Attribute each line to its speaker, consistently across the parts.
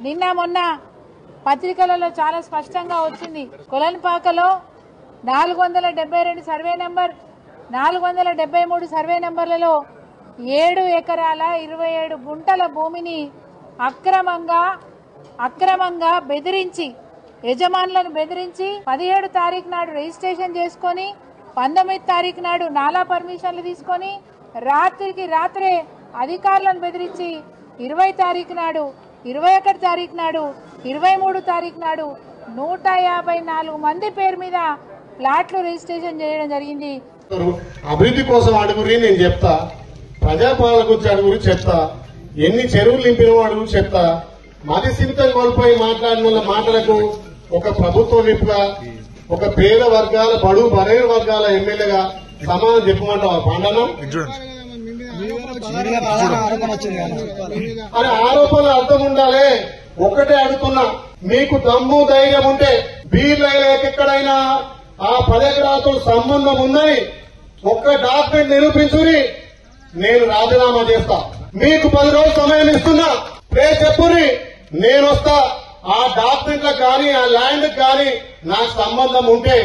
Speaker 1: నిన్న మొన్న పత్రికలలో చాలా స్పష్టంగా వచ్చింది. కొలన్పాకలో 472 సర్వే నంబర్ 473 సర్వే నంబర్లలో 7 ఎకరాల 27 గుంటల భూమిని అక్రమంగా బెదిరించి యజమానులను బెదిరించి 17 తారీఖు నాడు రిజిస్ట్రేషన్ చేసుకొని 19 తారీఖు నాడు నాలా పర్మిషన్లు తీసుకొని రాత్రికి రాత్రే అధికారులను బెదిరించి 20 తారీఖు నాడు 21 తారీఖు నాడు 23 తారీఖు నాడు 154 మంది పేరు మీద ప్లాట్లు రిజిస్ట్రేషన్ చేయడం జరిగింది.
Speaker 2: అభివృద్ధి కోసం అడుగురి నేను చెప్తా, ప్రజాపాలన గురించి అడుగురి చెప్తా, ఎన్ని చెరువులు నింపినో అడుగు చెప్తా, మతి స్థిమితం కోల్పోయి మాట్లాడిన వాళ్ళ మాటలకు ఒక ప్రభుత్వ విప్గా ఒక పేద వర్గాల బడుగు బలైన వర్గాల ఎమ్మెల్యేగా సమాధానం చెప్పమంటావా పాండనం? అరే ఆరోపణలు అర్థం ఉండాలి. ఒక్కటే అడుగుతున్నా, మీకు దమ్ము ధైర్యం ఉంటే ఎక్కడైనా ఆ 10 ఎకరాలతో సంబంధం ఉందని ఒక్క డాక్యుమెంట్ నిరూపించుని నేను రాజీనామా చేస్తా. మీకు 10 రోజులు సమయం ఇస్తున్నా, చెప్పుని నేను వస్తా. ఆ డాక్యుమెంట్లకు కానీ ఆ ల్యాండ్ కానీ నాకు సంబంధం ఉంటే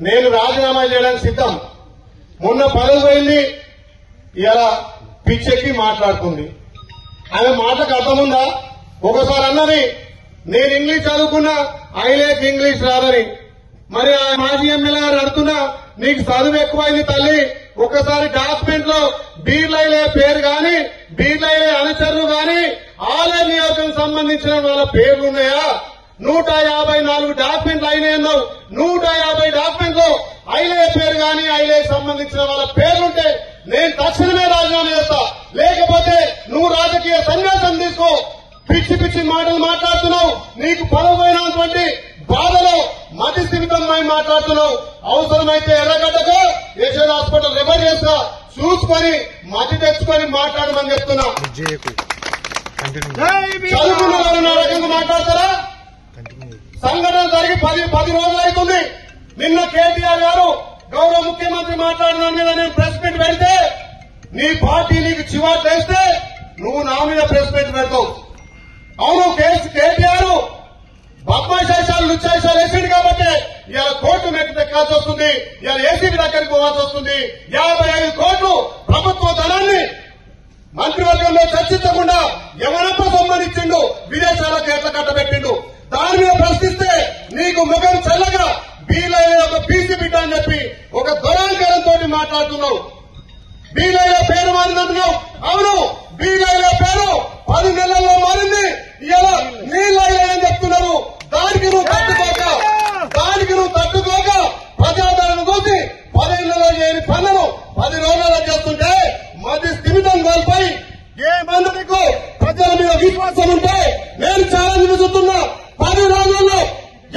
Speaker 2: నేను రాజీనామా చేయడానికి సిద్ధం. మొన్న పదవి పోయింది, ఇలా పిచ్చెక్కి మాట్లాడుతుంది. ఆమె మాటకు అర్థం ఉందా? ఒకసారి అన్నది నేను ఇంగ్లీష్ చదువుకున్నా, ఐలేక్ ఇంగ్లీష్ రాదని. మరి ఆ మాజీ ఎమ్మెల్యే గారు అడుగుతున్నా, నీకు చదువు ఎక్కువైంది తల్లి, ఒకసారి డాక్యుమెంట్ లో బీర్లైలే పేరు గాని బీర్లైలే అనుచరులు గాని ఆలయ నియోజకం సంబంధించిన వాళ్ళ పేర్లు ఉన్నాయా? 154 డాక్యుమెంట్లు అయినాయన్నావు. 150 డాక్యుమెంట్లు ఐలే పేరు గాని ఐలే సంబంధించిన వాళ్ళ పేర్లుంటే నేను తక్షణమే రాజీనామా చేస్తా. లేకపోతే నువ్వు రాజకీయ సన్యాసం తీసుకో. పిచ్చి పిచ్చి మాటలు మాట్లాడుతున్నావు. నీకు పదవైనటువంటి బాధలో మతి స్థిమితమై మాట్లాడుతున్నావు. అవసరమైతే ఎర్రగడ్డకు యశోద హాస్పిటల్ రిఫర్ చేస్తా, చూసుకొని మతి తెచ్చుకొని మాట్లాడమని చెప్తున్నా. చదువుకున్న వాళ్ళు నా రకంగా మాట్లాడతారా? సంఘటన జరిగి 10 రోజులు అవుతుంది. నిన్న కేటీఆర్ గారు గౌరవ ముఖ్యమంత్రి మాట్లాడిన మీద నేను ప్రెస్ మీట్ పెడితే నీ పార్టీ నీకు చివాట్లు వేస్తే నువ్వు నా మీద ప్రెస్ మీట్ పెడతావు. అవును, కేటీఆర్ బద్మాశాలు లుచ్చాశాలు వేసిండు కాబట్టి ఇవాళ కోర్టు మెక్కాల్సి వస్తుంది, ఇవాళ ఏసీబీ దగ్గరికి పోవాల్సి వస్తుంది. 55 కోట్లు ప్రభుత్వ ధనాన్ని మంత్రివర్గంలో చర్చించకుండా ఎవరప్ప సంబంధించిండు, విదేశాలకు ఎట్లా కట్టబెట్టిండు. దాని మీద ప్రశ్నిస్తే నీకు ముఖం చల్లగా బీలైన ఒక బీసీ బిడ్డ అని చెప్పి ఒక దురాంకరంతో మాట్లాడుతున్నావు. బీలైన పేరు మారిందంటున్నావు. అవును, బీలైన పేరు 10 నెలల్లో మారింది. ఇలా నీళ్ళని చెప్తున్నారు. దానికి నువ్వు తట్టుకోక ప్రజాదరణ కోసి 10 నెలలు చేయని పనులను 10 రోజుల్లో చేస్తుంటే మధ్య స్థిమితం కోల్పోయి ఏ మందికి ప్రజల మీద విశ్వాసం ఉంటే నేను ఛాలెంజ్ విసుతున్నా. 10 రోజుల్లో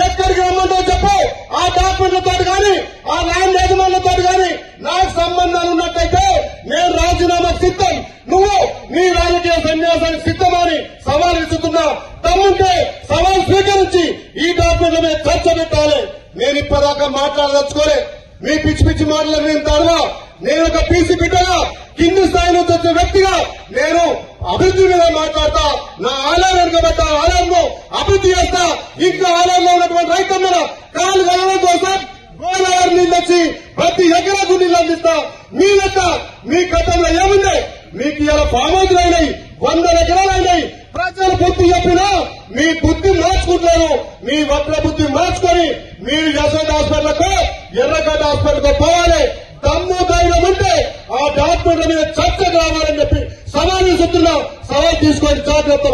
Speaker 2: ఎక్కడికి రమ్మంటావు చెప్పు. ఆ డాక్యుమెంట్లతో కానీ ఆ ల్యాండ్ యజమానులతో కానీ నాకు సంబంధాలు ఉన్నట్టయితే నేను రాజీనామా సిద్ధం. నువ్వు నీ రాజకీయ సన్యాసానికి సిద్ధమని సవాల్ విసుతున్నా. తమ్ముంటే సవాల్ స్వీకరించి ఈ డాక్యుమెంట్ల మీద చర్చ పెట్టాలి. నేను ఇప్పటిదాకా మాట్లాడదలుచుకోలే. మీ పిచ్చి పిచ్చి మాటలు నేను తడవా. నేను ఒక పీసీ బిడ్డగా కింది స్థాయి నుంచి వచ్చిన వ్యక్తిగా నేను అభివృద్ధి మీద మాట్లాడతా. నా ఆలయం వెనుకబెట్టా, ఆలయంలో అభివృద్ధి చేస్తా. ఇంకా ఆలయంలో ఉన్నటువంటి రైతన్నల కాలు కలవడం కోసం గోదావరి నీళ్ళు వచ్చి ప్రతి ఎకరాకు నీళ్ళు అందిస్తా. మీ లెక్క మీ గతంలో ఏముంది? మీకు ఇలా పామోదులు అయినాయి, 100 ఎకరాలు అయినాయి. ప్రజలు బుద్ధి చెప్పినా మీ బుద్ధి మార్చుకుంటారు. మీ వక్ర బుద్ధి మార్చుకొని మీరు యశోద హాస్పిటల్కు ఎర్రగడ్డ హాస్పిటల్కు పోవాలి. దమ్ము ధైర్యం ఉంటే ఆ డాక్టర్ల మీద చర్చకు రావాలని చెప్పి సవాల్ విసుతున్నా. సవాల్ తీసుకొని జాగ్రత్త.